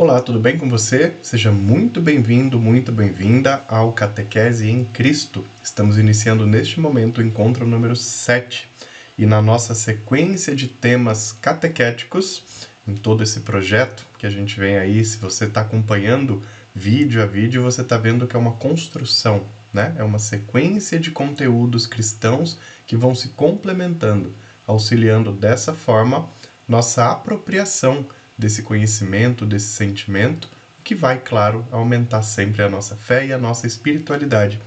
Olá, tudo bem com você? Seja muito bem-vindo, muito bem-vinda ao Catequese em Cristo. Estamos iniciando neste momento o encontro número 7 e na nossa sequência de temas catequéticos, em todo esse projeto que a gente vem aí, se você está acompanhando vídeo a vídeo, você está vendo que é uma construção, né? É uma sequência de conteúdos cristãos que vão se complementando, auxiliando dessa forma nossa apropriação desse conhecimento, desse sentimento, que vai, claro, aumentar sempre a nossa fé e a nossa espiritualidade.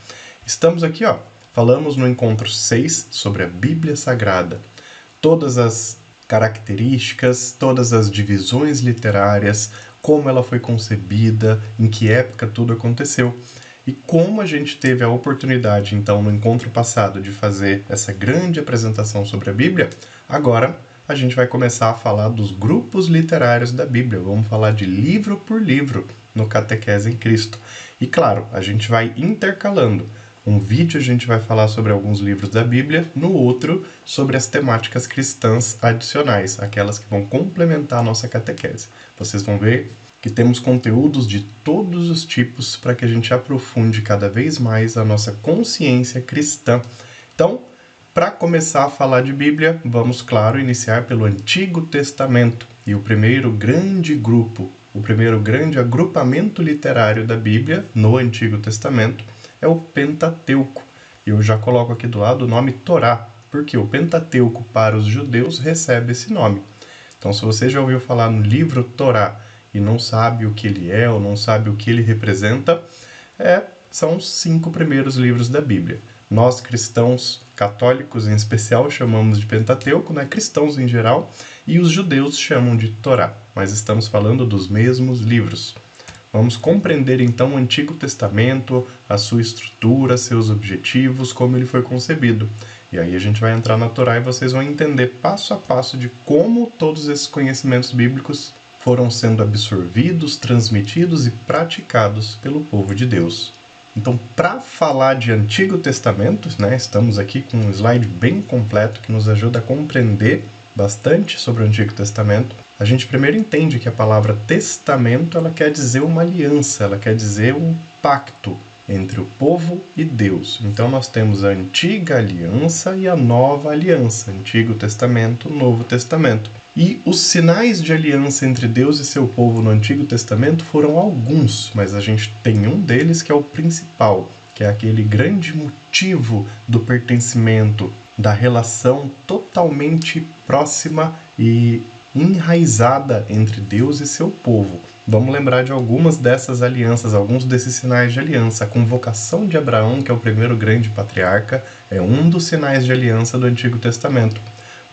Estamos aqui, falamos no encontro 6 sobre a Bíblia Sagrada. Todas as características, todas as divisões literárias, como ela foi concebida, em que época tudo aconteceu. E como a gente teve a oportunidade, então, no encontro passado, de fazer essa grande apresentação sobre a Bíblia, agora a gente vai começar a falar dos grupos literários da Bíblia. Vamos falar de livro por livro no Catequese em Cristo. E claro, a gente vai intercalando. Um vídeo a gente vai falar sobre alguns livros da Bíblia, no outro sobre as temáticas cristãs adicionais, aquelas que vão complementar a nossa catequese. Vocês vão ver que temos conteúdos de todos os tipos para que a gente aprofunde cada vez mais a nossa consciência cristã. Então, para começar a falar de Bíblia, vamos, claro, iniciar pelo Antigo Testamento. E o primeiro grande grupo, o primeiro grande agrupamento literário da Bíblia no Antigo Testamento é o Pentateuco. E eu já coloco aqui do lado o nome Torá, porque o Pentateuco para os judeus recebe esse nome. Então, se você já ouviu falar no livro Torá e não sabe o que ele é ou não sabe o que ele representa, são os 5 primeiros livros da Bíblia. Nós, cristãos católicos em especial, chamamos de Pentateuco, né? Cristãos em geral, e os judeus chamam de Torá, mas estamos falando dos mesmos livros. Vamos compreender então o Antigo Testamento, a sua estrutura, seus objetivos, como ele foi concebido. E aí a gente vai entrar na Torá e vocês vão entender passo a passo de como todos esses conhecimentos bíblicos foram sendo absorvidos, transmitidos e praticados pelo povo de Deus. Então, para falar de Antigo Testamento, né, estamos aqui com um slide bem completo que nos ajuda a compreender bastante sobre o Antigo Testamento. A gente primeiro entende que a palavra testamento ela quer dizer uma aliança, ela quer dizer um pacto entre o povo e Deus. Então, nós temos a Antiga Aliança e a Nova Aliança, Antigo Testamento, Novo Testamento. E os sinais de aliança entre Deus e seu povo no Antigo Testamento foram alguns, mas a gente tem um deles que é o principal, que é aquele grande motivo do pertencimento, da relação totalmente próxima e enraizada entre Deus e seu povo. Vamos lembrar de algumas dessas alianças, alguns desses sinais de aliança. A convocação de Abraão, que é o primeiro grande patriarca, é um dos sinais de aliança do Antigo Testamento.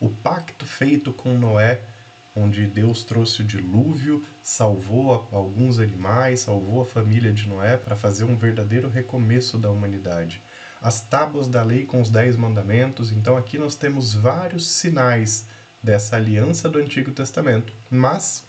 O pacto feito com Noé, onde Deus trouxe o dilúvio, salvou alguns animais, salvou a família de Noé para fazer um verdadeiro recomeço da humanidade. As tábuas da lei com os 10 mandamentos, então aqui nós temos vários sinais dessa aliança do Antigo Testamento. Mas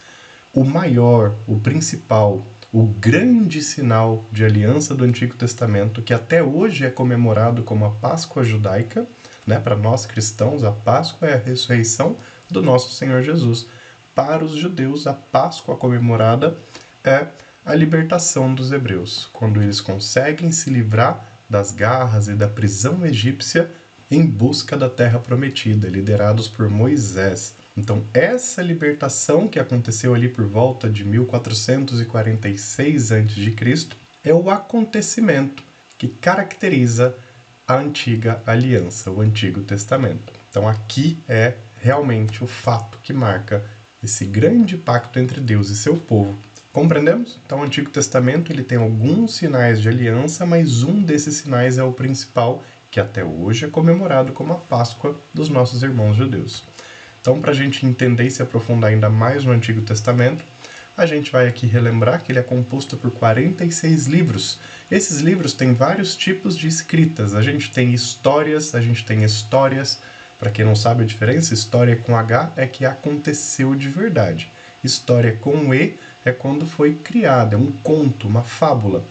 o maior, o principal, o grande sinal de aliança do Antigo Testamento, que até hoje é comemorado como a Páscoa judaica, né, para nós cristãos, a Páscoa é a ressurreição do nosso Senhor Jesus. Para os judeus, a Páscoa comemorada é a libertação dos hebreus, quando eles conseguem se livrar das garras e da prisão egípcia em busca da terra prometida, liderados por Moisés. Então, essa libertação que aconteceu ali por volta de 1446 a.C. é o acontecimento que caracteriza a Antiga Aliança, o Antigo Testamento. Então aqui é realmente o fato que marca esse grande pacto entre Deus e seu povo. Compreendemos? Então o Antigo Testamento ele tem alguns sinais de aliança, mas um desses sinais é o principal, que até hoje é comemorado como a Páscoa dos nossos irmãos judeus. Então, para a gente entender e se aprofundar ainda mais no Antigo Testamento, a gente vai aqui relembrar que ele é composto por 46 livros. Esses livros têm vários tipos de escritas. A gente tem histórias, a gente tem histórias. Para quem não sabe a diferença, história com H é que aconteceu de verdade. História com E é quando foi criada, é um conto, uma fábula.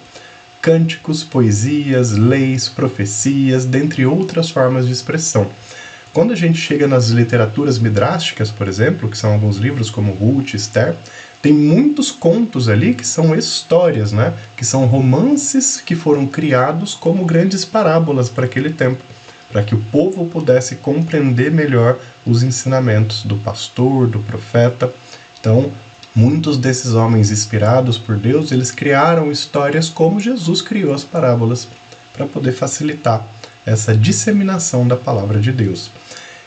Cânticos, poesias, leis, profecias, dentre outras formas de expressão. Quando a gente chega nas literaturas midrásticas, por exemplo, que são alguns livros como Ruth, Esther, Tem muitos contos ali que são histórias, né? Que são romances que foram criados como grandes parábolas para aquele tempo, para que o povo pudesse compreender melhor os ensinamentos do pastor, do profeta. Então, muitos desses homens inspirados por Deus, eles criaram histórias como Jesus criou as parábolas, para poder facilitar essa disseminação da palavra de Deus.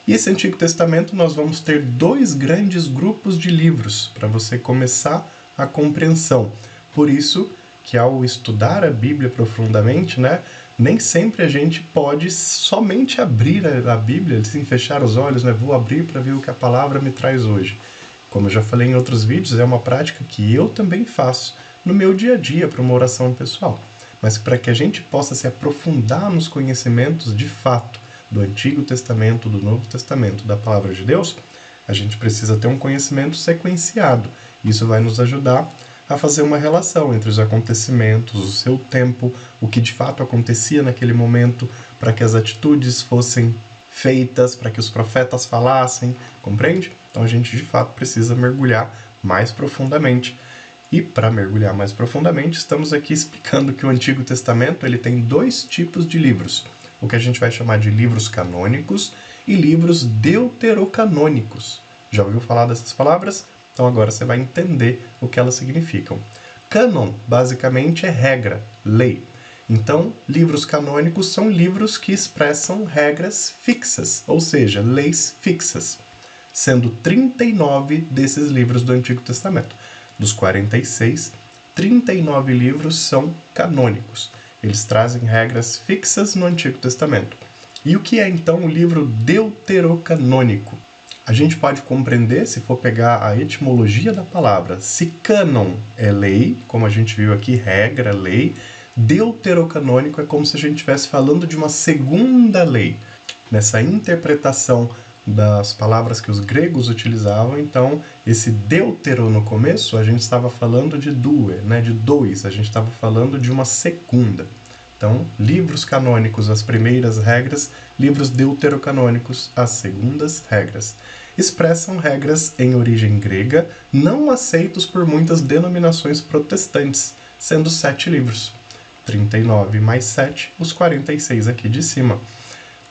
E esse Antigo Testamento nós vamos ter 2 grandes grupos de livros para você começar a compreensão. Por isso que ao estudar a Bíblia profundamente, né, nem sempre a gente pode somente abrir a Bíblia, assim, fechar os olhos, né, vou abrir para ver o que a palavra me traz hoje. Como eu já falei em outros vídeos, é uma prática que eu também faço no meu dia a dia para uma oração pessoal. Mas para que a gente possa se aprofundar nos conhecimentos de fato do Antigo Testamento, do Novo Testamento, da Palavra de Deus, a gente precisa ter um conhecimento sequenciado. Isso vai nos ajudar a fazer uma relação entre os acontecimentos, o seu tempo, o que de fato acontecia naquele momento, para que as atitudes fossem feitas, para que os profetas falassem, compreende? Então a gente de fato precisa mergulhar mais profundamente. E para mergulhar mais profundamente, estamos aqui explicando que o Antigo Testamento ele tem 2 tipos de livros. O que a gente vai chamar de livros canônicos e livros deuterocanônicos. Já ouviu falar dessas palavras? Então agora você vai entender o que elas significam. Cânon, basicamente, é regra, lei. Então, livros canônicos são livros que expressam regras fixas, ou seja, leis fixas, sendo 39 desses livros do Antigo Testamento. Dos 46, 39 livros são canônicos. Eles trazem regras fixas no Antigo Testamento. E o que é então o livro deuterocanônico? A gente pode compreender, se for pegar a etimologia da palavra, se cânon é lei, como a gente viu aqui, regra, lei, deuterocanônico é como se a gente estivesse falando de uma segunda lei. Nessa interpretação das palavras que os gregos utilizavam, então, esse deutero no começo, a gente estava falando de due, né, de 2, a gente estava falando de uma segunda. Então, livros canônicos, as primeiras regras, livros deuterocanônicos, as segundas regras. Expressam regras em origem grega, não aceitos por muitas denominações protestantes, sendo 7 livros. 39 mais 7, os 46 aqui de cima.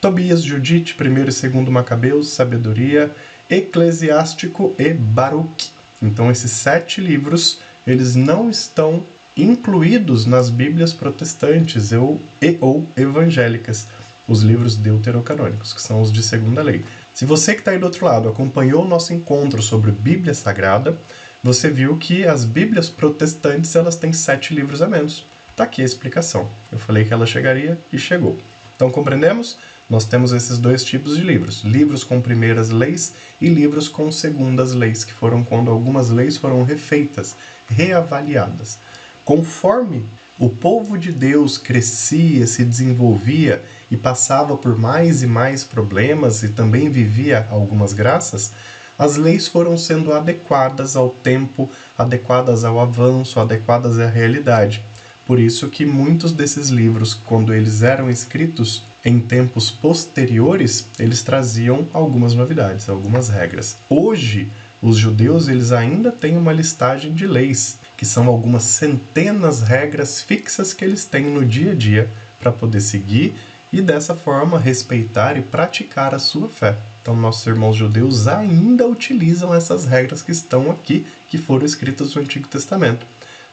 Tobias, Judite, 1º e 2º Macabeus, Sabedoria, Eclesiástico e Baruque. Então esses 7 livros, eles não estão incluídos nas Bíblias protestantes ou evangélicas, os livros deuterocanônicos, que são os de segunda lei. Se você que está aí do outro lado acompanhou o nosso encontro sobre Bíblia Sagrada, você viu que as Bíblias protestantes elas têm 7 livros a menos. Está aqui a explicação. Eu falei que ela chegaria e chegou. Então compreendemos? Nós temos esses 2 tipos de livros. Livros com primeiras leis e livros com segundas leis, que foram quando algumas leis foram refeitas, reavaliadas. Conforme o povo de Deus crescia, se desenvolvia e passava por mais e mais problemas e também vivia algumas graças, as leis foram sendo adequadas ao tempo, adequadas ao avanço, adequadas à realidade. Por isso que muitos desses livros, quando eles eram escritos em tempos posteriores, eles traziam algumas novidades, algumas regras. Hoje, os judeus eles ainda têm uma listagem de leis, que são algumas centenas de regras fixas que eles têm no dia a dia para poder seguir e dessa forma respeitar e praticar a sua fé. Então nossos irmãos judeus ainda utilizam essas regras que estão aqui, que foram escritas no Antigo Testamento.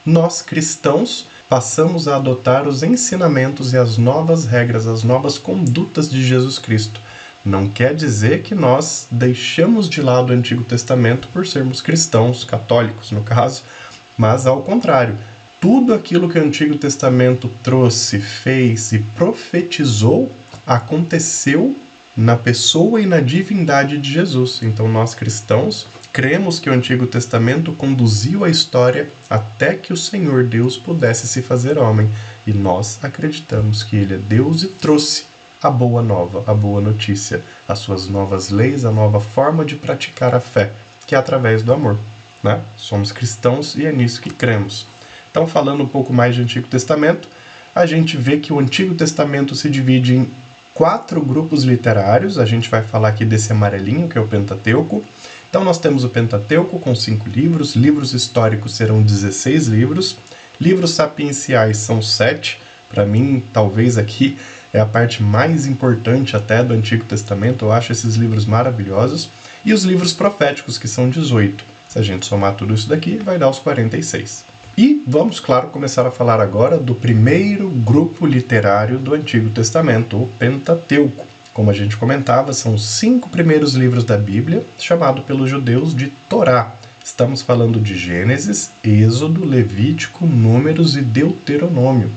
Nós, cristãos, passamos a adotar os ensinamentos e as novas regras, as novas condutas de Jesus Cristo. Não quer dizer que nós deixamos de lado o Antigo Testamento por sermos cristãos, católicos no caso, mas ao contrário. Tudo aquilo que o Antigo Testamento trouxe, fez e profetizou aconteceu na pessoa e na divindade de Jesus. Então nós cristãos cremos que o Antigo Testamento conduziu a história até que o Senhor Deus pudesse se fazer homem. E nós acreditamos que Ele é Deus e trouxe a boa nova, a boa notícia, as suas novas leis, a nova forma de praticar a fé, que é através do amor, né? Somos cristãos e é nisso que cremos. Então, falando um pouco mais de Antigo Testamento, a gente vê que o Antigo Testamento se divide em 4 grupos literários. A gente vai falar aqui desse amarelinho, que é o Pentateuco, Então nós temos o Pentateuco com 5 livros, livros históricos serão 16 livros, livros sapienciais são 7, para mim talvez aqui é a parte mais importante até do Antigo Testamento, eu acho esses livros maravilhosos, e os livros proféticos que são 18, se a gente somar tudo isso daqui vai dar os 46. E vamos, claro, começar a falar agora do primeiro grupo literário do Antigo Testamento, o Pentateuco. Como a gente comentava, são os 5 primeiros livros da Bíblia, chamado pelos judeus de Torá. Estamos falando de Gênesis, Êxodo, Levítico, Números e Deuteronômio.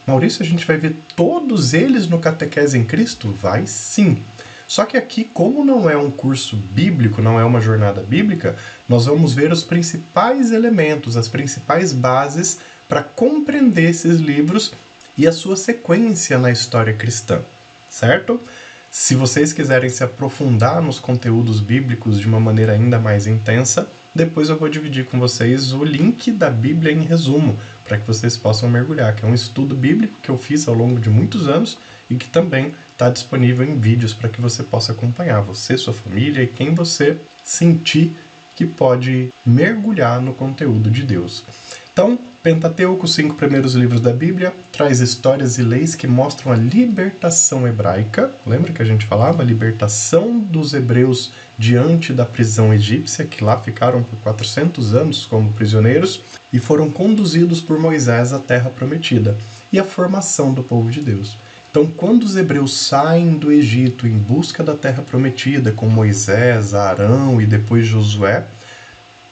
Maurício, a gente vai ver todos eles no Catequese em Cristo? Vai sim! Só que aqui, como não é um curso bíblico, não é uma jornada bíblica, nós vamos ver os principais elementos, as principais bases para compreender esses livros e a sua sequência na história cristã, certo? Se vocês quiserem se aprofundar nos conteúdos bíblicos de uma maneira ainda mais intensa, depois eu vou dividir com vocês o link da Bíblia em resumo, para que vocês possam mergulhar, que é um estudo bíblico que eu fiz ao longo de muitos anos e que também está disponível em vídeos para que você possa acompanhar, você, sua família e quem você sentir que pode mergulhar no conteúdo de Deus. Então, Pentateuco, 5 primeiros livros da Bíblia, traz histórias e leis que mostram a libertação hebraica. Lembra que a gente falava? A libertação dos hebreus diante da prisão egípcia, que lá ficaram por 400 anos como prisioneiros e foram conduzidos por Moisés à Terra Prometida. E a formação do povo de Deus. Então, quando os hebreus saem do Egito em busca da Terra Prometida, com Moisés, Arão e depois Josué,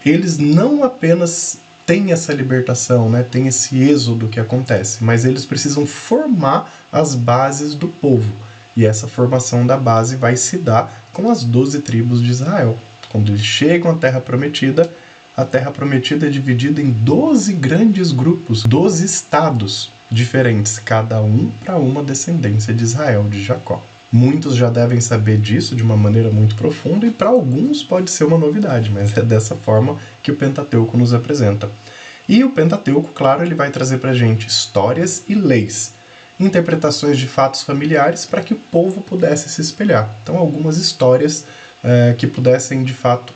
eles não apenas têm essa libertação, tem esse êxodo que acontece, mas eles precisam formar as bases do povo. E essa formação da base vai se dar com as 12 tribos de Israel. Quando eles chegam à Terra Prometida é dividida em 12 grandes grupos, 12 estados diferentes, cada um para uma descendência de Israel, de Jacó. Muitos já devem saber disso de uma maneira muito profunda e para alguns pode ser uma novidade, mas é dessa forma que o Pentateuco nos apresenta. E o Pentateuco, claro, ele vai trazer para a gente histórias e leis, interpretações de fatos familiares para que o povo pudesse se espelhar. Então, algumas histórias que pudessem, de fato,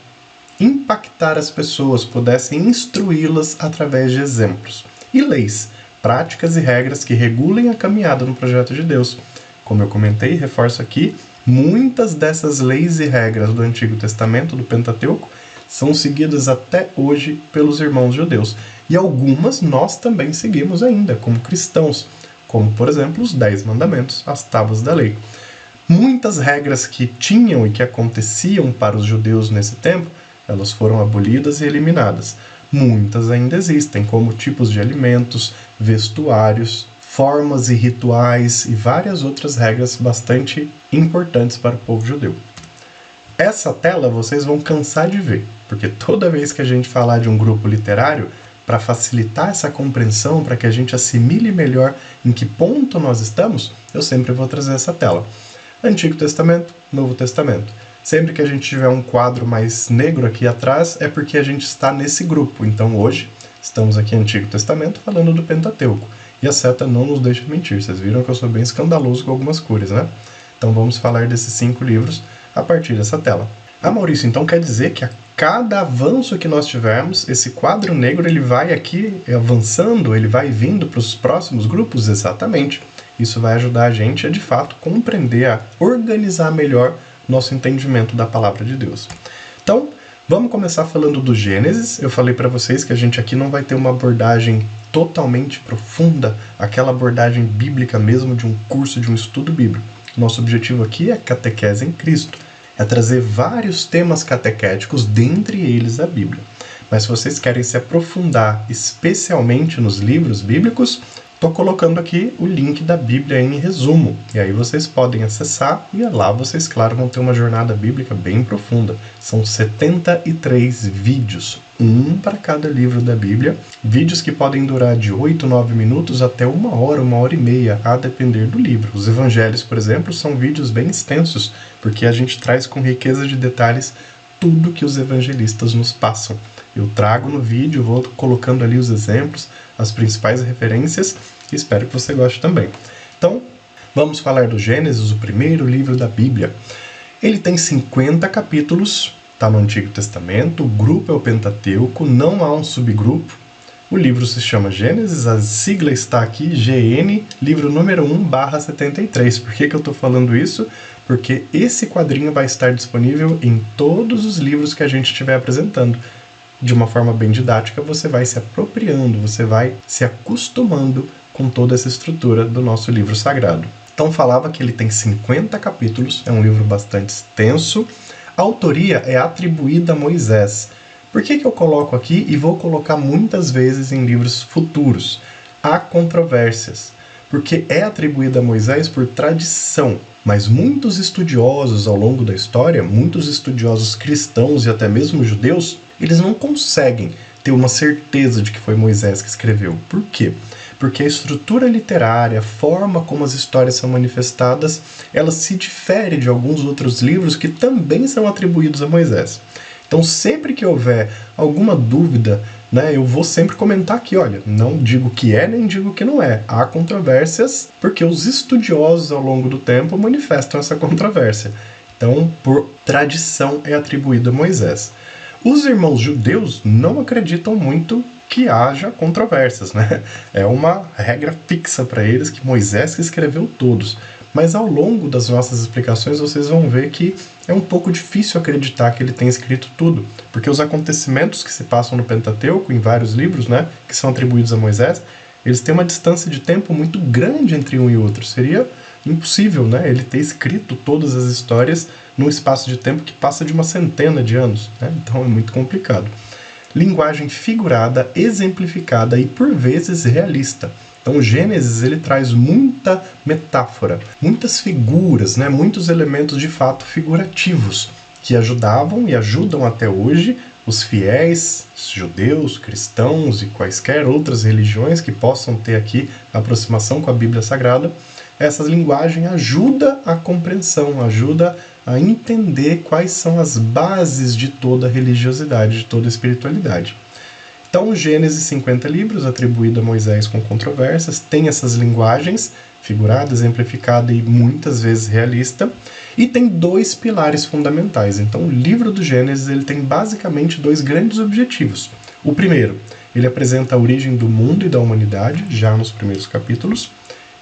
impactar as pessoas, pudessem instruí-las através de exemplos. E leis, práticas e regras que regulem a caminhada no projeto de Deus. Como eu comentei, reforço aqui, muitas dessas leis e regras do Antigo Testamento, do Pentateuco, são seguidas até hoje pelos irmãos judeus. E algumas nós também seguimos ainda, como cristãos, como, por exemplo, os 10 mandamentos, as tábuas da lei. Muitas regras que tinham e que aconteciam para os judeus nesse tempo, elas foram abolidas e eliminadas. Muitas ainda existem, como tipos de alimentos, vestuários, formas e rituais e várias outras regras bastante importantes para o povo judeu. Essa tela vocês vão cansar de ver, porque toda vez que a gente falar de um grupo literário, para facilitar essa compreensão, para que a gente assimile melhor em que ponto nós estamos, eu sempre vou trazer essa tela. Antigo Testamento, Novo Testamento. Sempre que a gente tiver um quadro mais negro aqui atrás, é porque a gente está nesse grupo. Então hoje, estamos aqui no Antigo Testamento falando do Pentateuco. E a seta não nos deixa mentir. Vocês viram que eu sou bem escandaloso com algumas cores, né? Então vamos falar desses 5 livros a partir dessa tela. Ah, Maurício, então quer dizer que a cada avanço que nós tivermos, esse quadro negro ele vai aqui avançando, ele vai vindo para os próximos grupos? Exatamente. Isso vai ajudar a gente a, de fato, compreender, a organizar melhor nosso entendimento da palavra de Deus. Então, vamos começar falando do Gênesis. Eu falei para vocês que a gente aqui não vai ter uma abordagem totalmente profunda, aquela abordagem bíblica mesmo de um curso, de um estudo bíblico. Nosso objetivo aqui é catequese em Cristo, é trazer vários temas catequéticos, dentre eles a Bíblia. Mas se vocês querem se aprofundar especialmente nos livros bíblicos, estou colocando aqui o link da Bíblia em resumo. E aí vocês podem acessar e lá vocês, claro, vão ter uma jornada bíblica bem profunda. São 73 vídeos, um para cada livro da Bíblia. Vídeos que podem durar de 8, 9 minutos até 1 hora, 1h30, a depender do livro. Os evangelhos, por exemplo, são vídeos bem extensos, porque a gente traz com riqueza de detalhes tudo que os evangelistas nos passam. Eu trago no vídeo, vou colocando ali os exemplos, as principais referências, e espero que você goste também. Então, vamos falar do Gênesis, o primeiro livro da Bíblia. Ele tem 50 capítulos está no Antigo Testamento, o grupo é o Pentateuco, não há um subgrupo. O livro se chama Gênesis, a sigla está aqui, GN, livro número 1/73. Por que eu estou falando isso? Porque esse quadrinho vai estar disponível em todos os livros que a gente estiver apresentando. De uma forma bem didática, você vai se apropriando, você vai se acostumando com toda essa estrutura do nosso livro sagrado. Então falava que ele tem 50 capítulos, é um livro bastante extenso. A autoria é atribuída a Moisés. Por que eu coloco aqui e vou colocar muitas vezes em livros futuros? Há controvérsias, porque é atribuída a Moisés por tradição, mas muitos estudiosos ao longo da história, muitos estudiosos cristãos e até mesmo judeus, eles não conseguem ter uma certeza de que foi Moisés que escreveu. Por quê? Porque a estrutura literária, a forma como as histórias são manifestadas, ela se difere de alguns outros livros que também são atribuídos a Moisés. Então, sempre que houver alguma dúvida, eu vou sempre comentar aqui, olha, não digo que é, nem digo que não é. Há controvérsias, porque os estudiosos ao longo do tempo manifestam essa controvérsia. Então, por tradição, é atribuído a Moisés. Os irmãos judeus não acreditam muito que haja controvérsias, É uma regra fixa para eles que Moisés que escreveu todos. Mas ao longo das nossas explicações vocês vão ver que é um pouco difícil acreditar que ele tenha escrito tudo, porque os acontecimentos que se passam no Pentateuco, em vários livros, que são atribuídos a Moisés, eles têm uma distância de tempo muito grande entre um e outro. Seria impossível, ele ter escrito todas as histórias num espaço de tempo que passa de uma centena de anos, Então é muito complicado. Linguagem figurada, exemplificada e por vezes realista. Então o Gênesis ele traz muita metáfora, muitas figuras, muitos elementos de fato figurativos que ajudavam e ajudam até hoje os fiéis, os judeus, cristãos e quaisquer outras religiões que possam ter aqui aproximação com a Bíblia Sagrada. Essa linguagem ajuda a compreensão, ajuda a entender quais são as bases de toda a religiosidade, de toda a espiritualidade. Então, o Gênesis, 50 livros, atribuído a Moisés com controvérsias, tem essas linguagens, figurada, exemplificada e muitas vezes realista, e tem dois pilares fundamentais. Então, o livro do Gênesis ele tem basicamente dois grandes objetivos. O primeiro, ele apresenta a origem do mundo e da humanidade, já nos primeiros capítulos,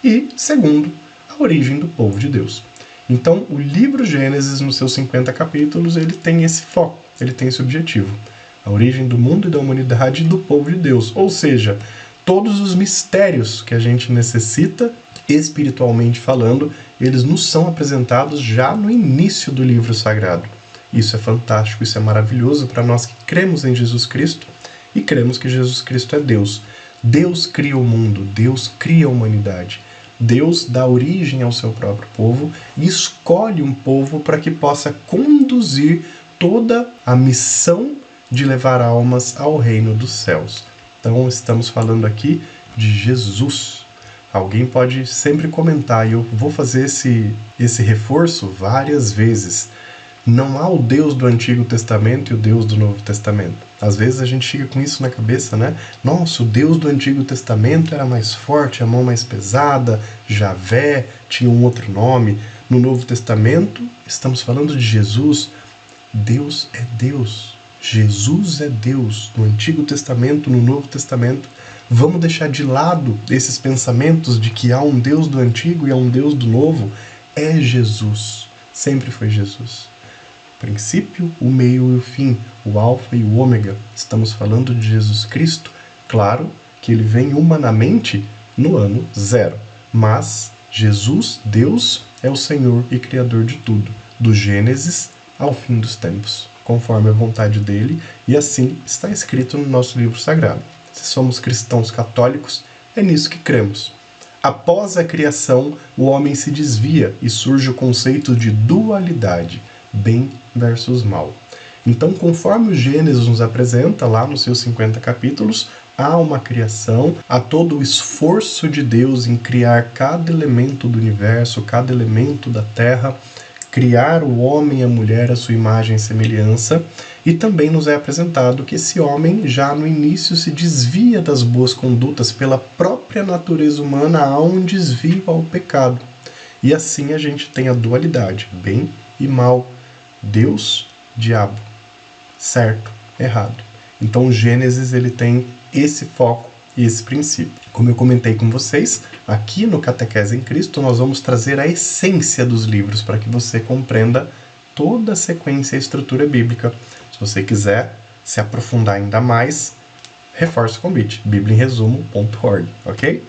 e, segundo, a origem do povo de Deus. Então, o livro Gênesis, nos seus 50 capítulos, ele tem esse foco, ele tem esse objetivo. A origem do mundo e da humanidade e do povo de Deus. Ou seja, todos os mistérios que a gente necessita, espiritualmente falando, eles nos são apresentados já no início do livro sagrado. Isso é fantástico, isso é maravilhoso para nós que cremos em Jesus Cristo e cremos que Jesus Cristo é Deus. Deus cria o mundo, Deus cria a humanidade. Deus dá origem ao seu próprio povo e escolhe um povo para que possa conduzir toda a missão de levar almas ao reino dos céus. Então estamos falando aqui de Jesus. Alguém pode sempre comentar, e eu vou fazer esse reforço várias vezes. Não há o Deus do Antigo Testamento e o Deus do Novo Testamento. Às vezes a gente fica com isso na cabeça, Nossa, o Deus do Antigo Testamento era mais forte, a mão mais pesada, Javé, tinha um outro nome. No Novo Testamento, estamos falando de Jesus. Deus é Deus. Jesus é Deus. No Antigo Testamento, no Novo Testamento, vamos deixar de lado esses pensamentos de que há um Deus do Antigo e há um Deus do Novo. É Jesus. Sempre foi Jesus. O princípio, o meio e o fim, o alfa e o ômega. Estamos falando de Jesus Cristo. Claro que ele vem humanamente no ano 0. Mas Jesus, Deus, é o Senhor e Criador de tudo. Do Gênesis ao fim dos tempos, conforme a vontade dele, e assim está escrito no nosso livro sagrado. Se somos cristãos católicos, é nisso que cremos. Após a criação, o homem se desvia e surge o conceito de dualidade, bem versus mal. Então, conforme o Gênesis nos apresenta, lá nos seus 50 capítulos, há uma criação, há todo o esforço de Deus em criar cada elemento do universo, cada elemento da terra, criar o homem e a mulher à sua imagem e semelhança, e também nos é apresentado que esse homem já no início se desvia das boas condutas pela própria natureza humana, há um desvio ao pecado. E assim a gente tem a dualidade, bem e mal, Deus, diabo. certo, errado. Então o Gênesis ele tem esse foco e esse princípio. Como eu comentei com vocês, aqui no Catequese em Cristo nós vamos trazer a essência dos livros para que você compreenda toda a sequência e estrutura bíblica. Se você quiser se aprofundar ainda mais, reforço o convite, bibliaemresumo.org, ok?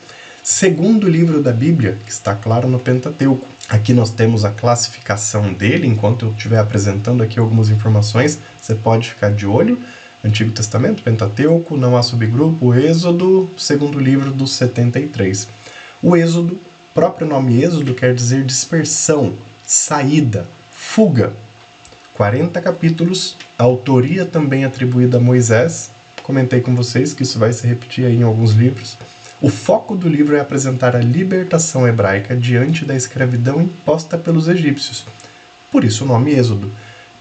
Segundo livro da Bíblia, que está claro no Pentateuco. Aqui nós temos a classificação dele, enquanto eu estiver apresentando aqui algumas informações, você pode ficar de olho. Antigo Testamento, Pentateuco, não há subgrupo, Êxodo, segundo livro dos 73. O Êxodo, próprio nome Êxodo, quer dizer dispersão, saída, fuga. 40 capítulos, a autoria também atribuída a Moisés. Comentei com vocês que isso vai se repetir aí em alguns livros. O foco do livro é apresentar a libertação hebraica diante da escravidão imposta pelos egípcios. Por isso o nome Êxodo.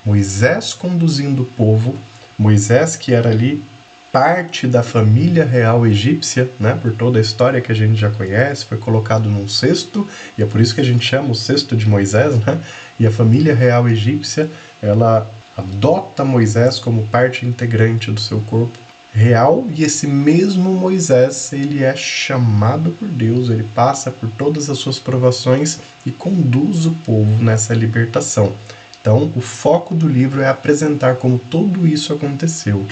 Moisés conduzindo o povo, Moisés que era ali parte da família real egípcia, né, por toda a história que a gente já conhece, foi colocado num cesto, e é por isso que a gente chama o cesto de Moisés, né? E a família real egípcia, ela adota Moisés como parte integrante do seu corpo real, e esse mesmo Moisés, ele é chamado por Deus, ele passa por todas as suas provações e conduz o povo nessa libertação. Então, o foco do livro é apresentar como tudo isso aconteceu,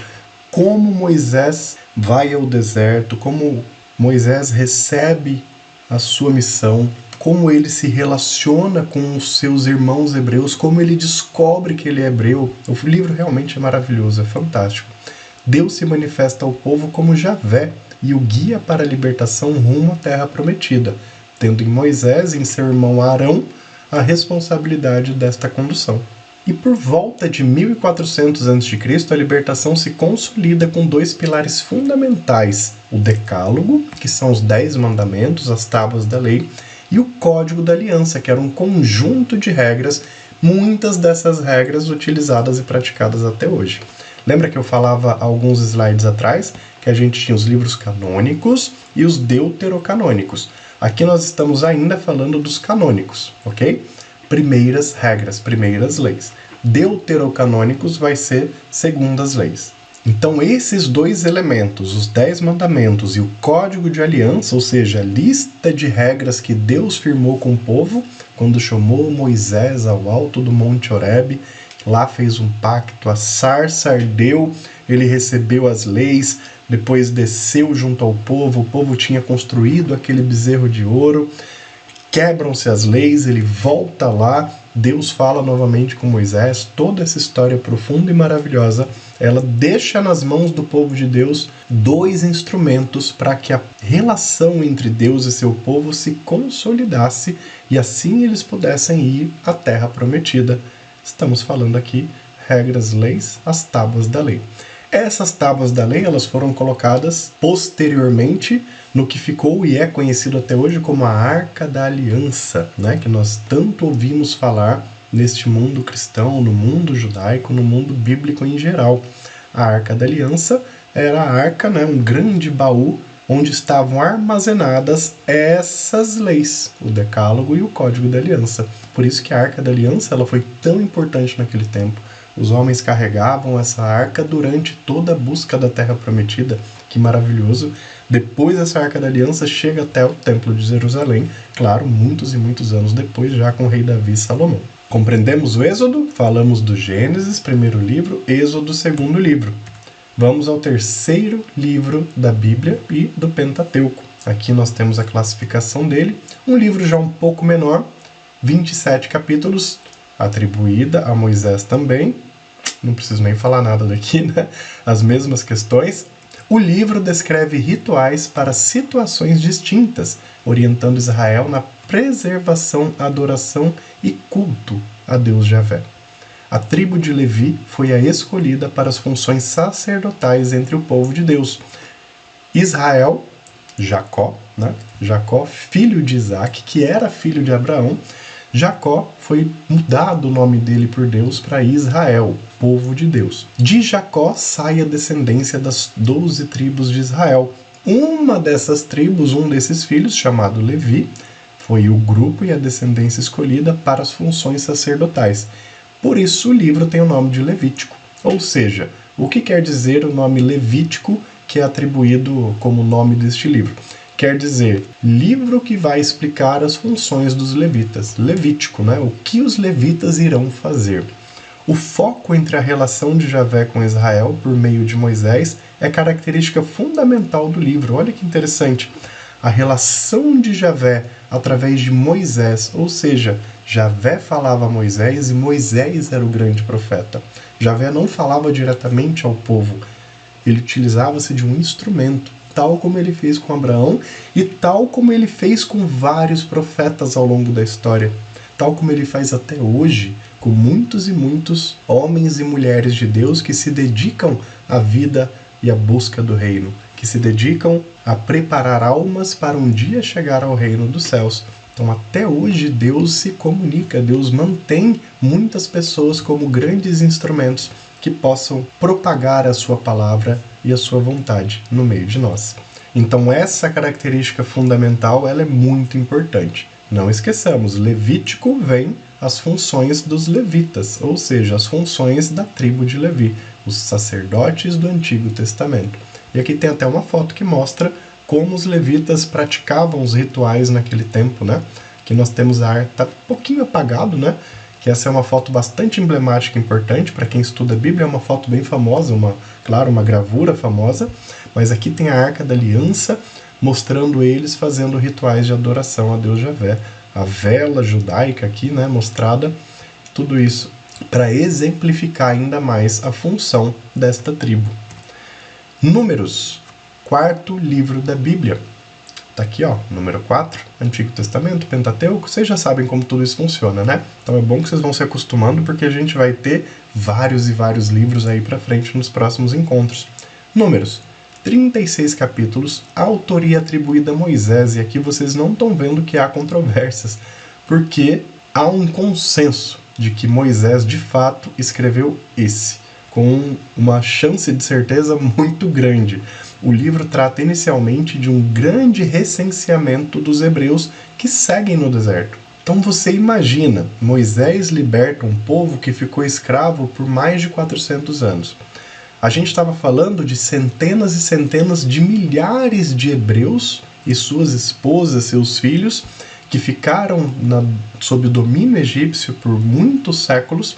como Moisés vai ao deserto, como Moisés recebe a sua missão, como ele se relaciona com os seus irmãos hebreus, como ele descobre que ele é hebreu. O livro realmente é maravilhoso, é fantástico. Deus se manifesta ao povo como Javé e o guia para a libertação rumo à terra prometida, tendo em Moisés e em seu irmão Arão a responsabilidade desta condução. E por volta de 1400 a.C., a libertação se consolida com dois pilares fundamentais: o Decálogo, que são os 10 mandamentos, as tábuas da lei, e o Código da Aliança, que era um conjunto de regras, muitas dessas regras utilizadas e praticadas até hoje. Lembra que eu falava alguns slides atrás que a gente tinha os livros canônicos e os deuterocanônicos. Aqui nós estamos ainda falando dos canônicos, ok? Primeiras regras, primeiras leis. Deuterocanônicos vai ser segundas leis. Então esses dois elementos, os 10 mandamentos e o Código de Aliança, ou seja, a lista de regras que Deus firmou com o povo quando chamou Moisés ao alto do Monte Horebe, lá fez um pacto, a sarça ardeu, ele recebeu as leis, depois desceu junto ao povo, o povo tinha construído aquele bezerro de ouro, quebram-se as leis, ele volta lá, Deus fala novamente com Moisés, toda essa história profunda e maravilhosa, ela deixa nas mãos do povo de Deus dois instrumentos para que a relação entre Deus e seu povo se consolidasse e assim eles pudessem ir à terra prometida. Estamos falando aqui regras, leis, as tábuas da lei. Essas tábuas da lei elas foram colocadas posteriormente no que ficou e é conhecido até hoje como a Arca da Aliança, né? Que nós tanto ouvimos falar neste mundo cristão, no mundo judaico, no mundo bíblico em geral. A Arca da Aliança era a arca, né? Um grande baú onde estavam armazenadas essas leis, o Decálogo e o Código da Aliança. Por isso que a Arca da Aliança ela foi tão importante naquele tempo. Os homens carregavam essa arca durante toda a busca da Terra Prometida. Que maravilhoso! Depois essa Arca da Aliança chega até o Templo de Jerusalém, claro, muitos e muitos anos depois, já com o rei Davi e Salomão. Compreendemos o Êxodo? Falamos do Gênesis, primeiro livro, Êxodo, segundo livro. Vamos ao terceiro livro da Bíblia e do Pentateuco. Aqui nós temos a classificação dele, um livro já um pouco menor, 27 capítulos, atribuída a Moisés também. Não preciso nem falar nada daqui, né? As mesmas questões. O livro descreve rituais para situações distintas, orientando Israel na preservação, adoração e culto a Deus Javé. A tribo de Levi foi a escolhida para as funções sacerdotais entre o povo de Deus. Israel, Jacó, né? Jacó, filho de Isaac, que era filho de Abraão, Jacó foi mudado o nome dele por Deus para Israel, povo de Deus. De Jacó sai a descendência das 12 tribos de Israel. Uma dessas tribos, um desses filhos, chamado Levi, foi o grupo e a descendência escolhida para as funções sacerdotais. Por isso o livro tem o nome de Levítico. Ou seja, o que quer dizer o nome Levítico que é atribuído como nome deste livro? Quer dizer, livro que vai explicar as funções dos levitas. Levítico, né? O que os levitas irão fazer. O foco entre a relação de Javé com Israel por meio de Moisés é característica fundamental do livro. Olha que interessante. A relação de Javé através de Moisés, ou seja, Javé falava a Moisés e Moisés era o grande profeta. Javé não falava diretamente ao povo, ele utilizava-se de um instrumento, tal como ele fez com Abraão e tal como ele fez com vários profetas ao longo da história, tal como ele faz até hoje com muitos e muitos homens e mulheres de Deus que se dedicam à vida e à busca do reino, que se dedicam a preparar almas para um dia chegar ao reino dos céus. Então, até hoje, Deus se comunica, Deus mantém muitas pessoas como grandes instrumentos que possam propagar a sua palavra e a sua vontade no meio de nós. Então, essa característica fundamental ela é muito importante. Não esqueçamos, Levítico vem as funções dos levitas, ou seja, as funções da tribo de Levi, os sacerdotes do Antigo Testamento. E aqui tem até uma foto que mostra como os levitas praticavam os rituais naquele tempo, né? Que nós temos a arca, tá um pouquinho apagado, né? Que essa é uma foto bastante emblemática e importante para quem estuda a Bíblia, é uma foto bem famosa, uma gravura famosa, mas aqui tem a Arca da Aliança, mostrando eles fazendo rituais de adoração a Deus Javé. A vela judaica aqui, né, mostrada, tudo isso para exemplificar ainda mais a função desta tribo. Números, quarto livro da Bíblia. Tá aqui, ó, número 4, Antigo Testamento, Pentateuco. Vocês já sabem como tudo isso funciona, né? Então é bom que vocês vão se acostumando, porque a gente vai ter vários e vários livros aí pra frente nos próximos encontros. Números, 36 capítulos, autoria atribuída a Moisés. E aqui vocês não estão vendo que há controvérsias, porque há um consenso de que Moisés, de fato, escreveu esse, com uma chance de certeza muito grande. O livro trata inicialmente de um grande recenseamento dos hebreus que seguem no deserto. Então você imagina, Moisés liberta um povo que ficou escravo por mais de 400 anos. A gente estava falando de centenas e centenas de milhares de hebreus e suas esposas, seus filhos, que ficaram sob o domínio egípcio por muitos séculos,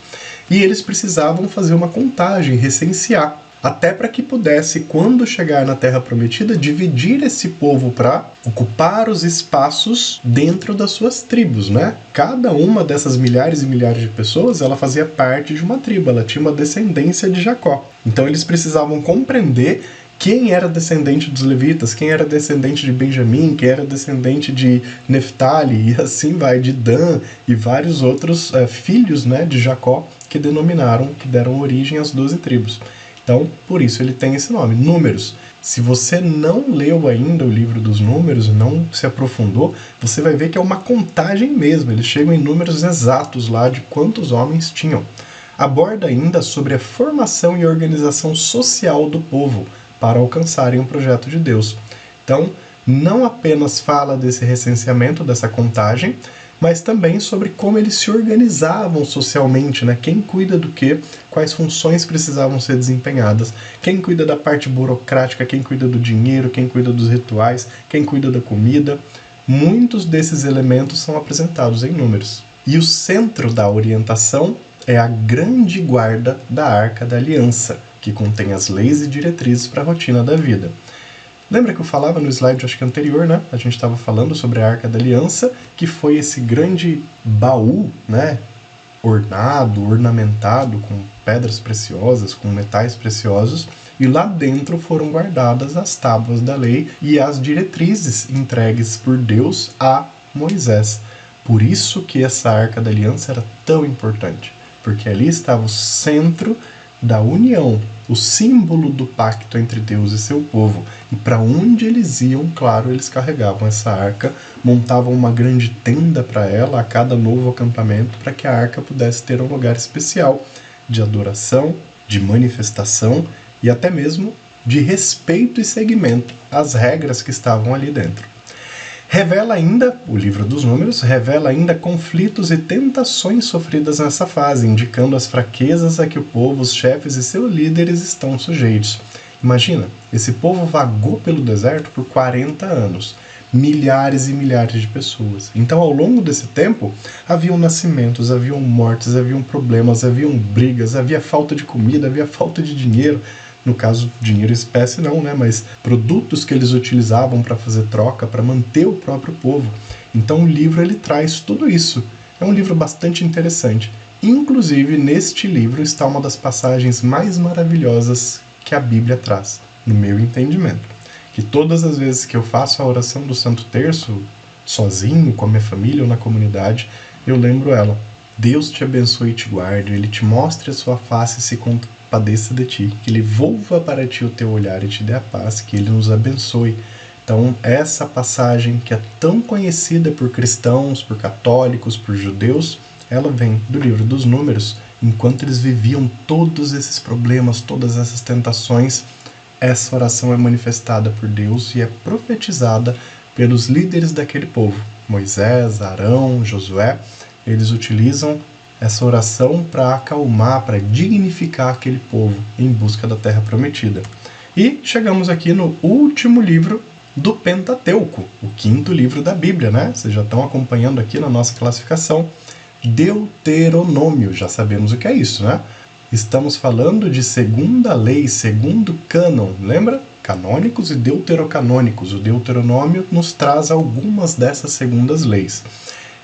e eles precisavam fazer uma contagem, recensear, até para que pudesse, quando chegar na Terra Prometida, dividir esse povo para ocupar os espaços dentro das suas tribos, né? Cada uma dessas milhares e milhares de pessoas, ela fazia parte de uma tribo, ela tinha uma descendência de Jacó. Então eles precisavam compreender quem era descendente dos levitas, quem era descendente de Benjamim, quem era descendente de Neftali, e assim vai, de Dan e vários outros filhos, né, de Jacó, que deram origem às 12 tribos. Então, por isso ele tem esse nome, Números. Se você não leu ainda o livro dos Números, não se aprofundou, você vai ver que é uma contagem mesmo, eles chegam em números exatos lá de quantos homens tinham. Aborda ainda sobre a formação e organização social do povo, para alcançarem o projeto de Deus. Então, não apenas fala desse recenseamento, dessa contagem, mas também sobre como eles se organizavam socialmente, né? Quem cuida do quê, quais funções precisavam ser desempenhadas, quem cuida da parte burocrática, quem cuida do dinheiro, quem cuida dos rituais, quem cuida da comida. Muitos desses elementos são apresentados em Números. E o centro da orientação é a grande guarda da Arca da Aliança, que contém as leis e diretrizes para a rotina da vida. Lembra que eu falava no slide, acho que anterior, né? A gente estava falando sobre a Arca da Aliança, que foi esse grande baú, né? Ornamentado com pedras preciosas, com metais preciosos, e lá dentro foram guardadas as tábuas da lei e as diretrizes entregues por Deus a Moisés. Por isso que essa Arca da Aliança era tão importante, porque ali estava o centro da união, o símbolo do pacto entre Deus e seu povo. E para onde eles iam, claro, eles carregavam essa arca, montavam uma grande tenda para ela a cada novo acampamento, para que a arca pudesse ter um lugar especial de adoração, de manifestação e até mesmo de respeito e seguimento às regras que estavam ali dentro. Revela ainda, o livro dos Números, revela ainda conflitos e tentações sofridas nessa fase, indicando as fraquezas a que o povo, os chefes e seus líderes estão sujeitos. Imagina, esse povo vagou pelo deserto por 40 anos, milhares e milhares de pessoas. Então, ao longo desse tempo, haviam nascimentos, haviam mortes, haviam problemas, haviam brigas, havia falta de comida, havia falta de dinheiro. No caso, dinheiro em espécie não, né? Mas produtos que eles utilizavam para fazer troca, para manter o próprio povo. Então o livro ele traz tudo isso. É um livro bastante interessante. Inclusive, neste livro está uma das passagens mais maravilhosas que a Bíblia traz, no meu entendimento. Que todas as vezes que eu faço a oração do Santo Terço, sozinho, com a minha família ou na comunidade, eu lembro ela. Deus te abençoe e te guarde, Ele te mostre a sua face e se compadeça de ti, que Ele volva para ti o teu olhar e te dê a paz, que Ele nos abençoe. Então, essa passagem que é tão conhecida por cristãos, por católicos, por judeus, ela vem do livro dos Números. Enquanto eles viviam todos esses problemas, todas essas tentações, essa oração é manifestada por Deus e é profetizada pelos líderes daquele povo. Moisés, Arão, Josué, eles utilizam essa oração para acalmar, para dignificar aquele povo em busca da terra prometida. E chegamos aqui no último livro do Pentateuco, o 5º livro da Bíblia, né? Vocês já estão acompanhando aqui na nossa classificação. Deuteronômio, já sabemos o que é isso, né? Estamos falando de segunda lei, segundo cânon, lembra? Canônicos e deuterocanônicos. O Deuteronômio nos traz algumas dessas segundas leis.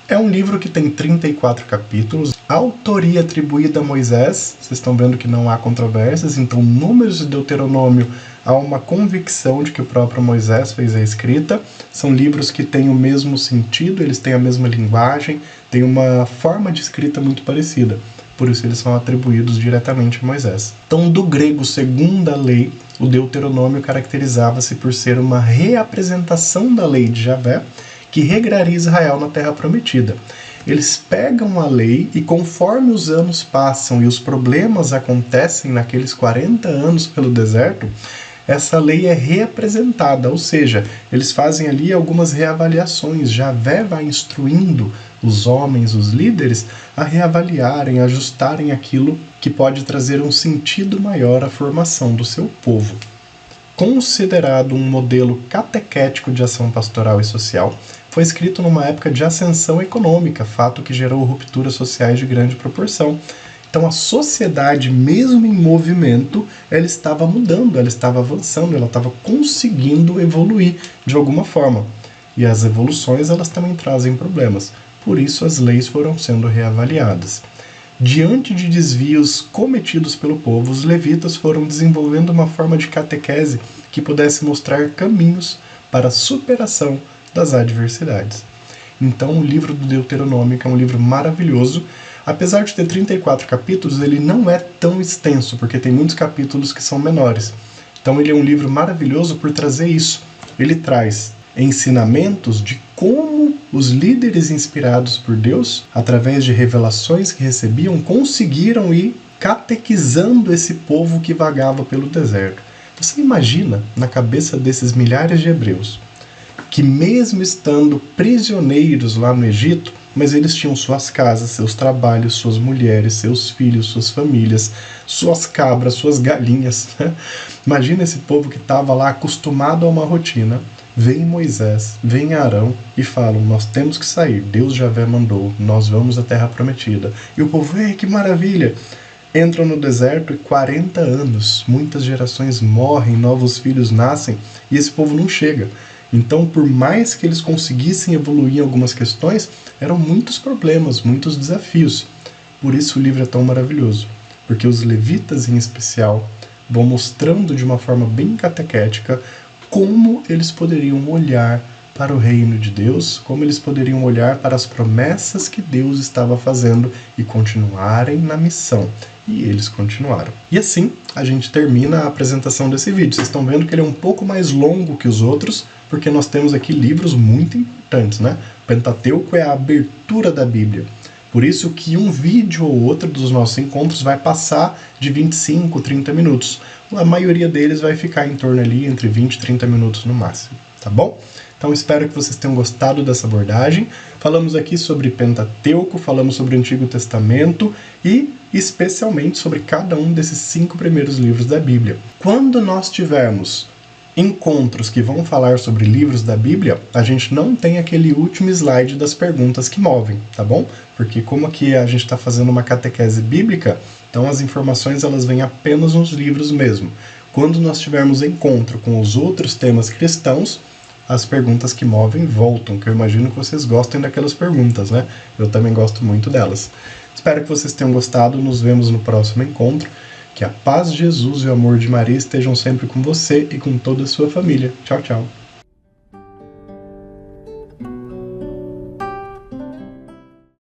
É um livro que tem 34 capítulos, autoria atribuída a Moisés, vocês estão vendo que não há controvérsias, então Números e Deuteronômio há uma convicção de que o próprio Moisés fez a escrita. São livros que têm o mesmo sentido, eles têm a mesma linguagem, têm uma forma de escrita muito parecida, por isso eles são atribuídos diretamente a Moisés. Então, do grego segunda lei, o Deuteronômio caracterizava-se por ser uma reapresentação da lei de Javé, que regraria Israel na Terra Prometida. Eles pegam a lei e conforme os anos passam e os problemas acontecem naqueles 40 anos pelo deserto, essa lei é reapresentada, ou seja, eles fazem ali algumas reavaliações. Javé vai instruindo os homens, os líderes, a reavaliarem, a ajustarem aquilo que pode trazer um sentido maior à formação do seu povo. Considerado um modelo catequético de ação pastoral e social, foi escrito numa época de ascensão econômica, fato que gerou rupturas sociais de grande proporção. Então a sociedade, mesmo em movimento, ela estava mudando, ela estava avançando, ela estava conseguindo evoluir de alguma forma. E as evoluções, elas também trazem problemas. Por isso as leis foram sendo reavaliadas. Diante de desvios cometidos pelo povo, os levitas foram desenvolvendo uma forma de catequese que pudesse mostrar caminhos para a superação das adversidades. Então, o livro do Deuteronômio é um livro maravilhoso. Apesar de ter 34 capítulos, ele não é tão extenso, porque tem muitos capítulos que são menores. Então, ele é um livro maravilhoso por trazer isso. Ele traz ensinamentos de como os líderes inspirados por Deus, através de revelações que recebiam, conseguiram ir catequizando esse povo que vagava pelo deserto. Você imagina, na cabeça desses milhares de hebreus, que mesmo estando prisioneiros lá no Egito, mas eles tinham suas casas, seus trabalhos, suas mulheres, seus filhos, suas famílias, suas cabras, suas galinhas. Imagina esse povo que estava lá acostumado a uma rotina. Vem Moisés, vem Arão e falam, nós temos que sair, Deus Javé mandou, nós vamos à Terra Prometida. E o povo, ei, que maravilha! Entram no deserto e 40 anos, muitas gerações morrem, novos filhos nascem e esse povo não chega. Então, por mais que eles conseguissem evoluir em algumas questões, eram muitos problemas, muitos desafios. Por isso o livro é tão maravilhoso, porque os levitas em especial vão mostrando de uma forma bem catequética como eles poderiam olhar para o reino de Deus, como eles poderiam olhar para as promessas que Deus estava fazendo e continuarem na missão. E eles continuaram. E assim, a gente termina a apresentação desse vídeo. Vocês estão vendo que ele é um pouco mais longo que os outros, porque nós temos aqui livros muito importantes, né? O Pentateuco é a abertura da Bíblia. Por isso que um vídeo ou outro dos nossos encontros vai passar de 25, 30 minutos. A maioria deles vai ficar em torno ali entre 20 e 30 minutos no máximo, tá bom? Então espero que vocês tenham gostado dessa abordagem. Falamos aqui sobre Pentateuco, falamos sobre o Antigo Testamento e especialmente sobre cada um desses 5 primeiros livros da Bíblia. Quando nós tivermos encontros que vão falar sobre livros da Bíblia, a gente não tem aquele último slide das perguntas que movem, tá bom? Porque como aqui a gente está fazendo uma catequese bíblica, então as informações elas vêm apenas nos livros mesmo. Quando nós tivermos encontro com os outros temas cristãos, as perguntas que movem voltam, que eu imagino que vocês gostem daquelas perguntas, né? Eu também gosto muito delas. Espero que vocês tenham gostado, nos vemos no próximo encontro. Que a paz de Jesus e o amor de Maria estejam sempre com você e com toda a sua família. Tchau, tchau.